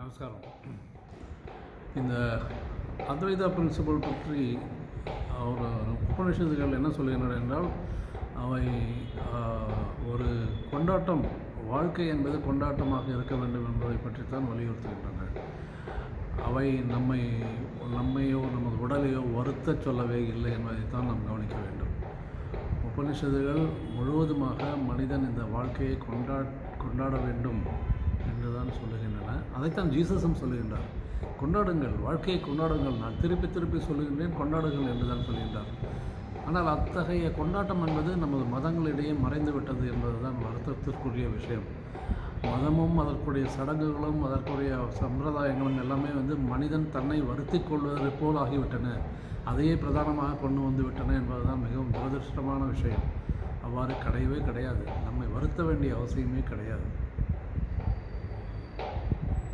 நமஸ்காரம். இந்த அத்வைதா பிரின்சிபல் பற்றி ஒரு உபநிஷத்துகள் என்ன சொல்லுகின்றன என்றால், அவை ஒரு கொண்டாட்டம், வாழ்க்கை என்பது கொண்டாட்டமாக இருக்க வேண்டும் என்பதை பற்றித்தான் வலியுறுத்துகின்றன. அவை நம்மையோ நமது உடலையோ வருத்த சொல்லவே இல்லை என்பதைத்தான் நாம் கவனிக்க வேண்டும். உபநிஷத்துகள் முழுவதுமாக மனிதன் இந்த வாழ்க்கையை கொண்டாட வேண்டும் என்றுதான் சொல்லுகின்றன. அதைத்தான் ஜீசஸும் சொல்லுகின்றார். கொண்டாடுங்கள், வாழ்க்கையை கொண்டாடுங்கள். நான் திருப்பி திருப்பி சொல்லுகின்றேன், கொண்டாடுங்கள் என்று தான் சொல்கின்றார். ஆனால் அத்தகைய கொண்டாட்டம் என்பது நமது மதங்களிடையே மறைந்துவிட்டது என்பதுதான் வருத்தத்திற்குரிய விஷயம். மதமும் அதற்குரிய சடங்குகளும் அதற்குரிய சம்பிரதாயங்களும் எல்லாமே மனிதன் தன்னை வருத்தி கொள்வதை போல் ஆகிவிட்டன, அதையே பிரதானமாக கொண்டு வந்து விட்டன என்பதுதான் மிகவும் துரதிருஷ்டமான விஷயம். அவ்வாறு கிடையவே கிடையாது. நம்மை வருத்த வேண்டிய அவசியமே கிடையாது.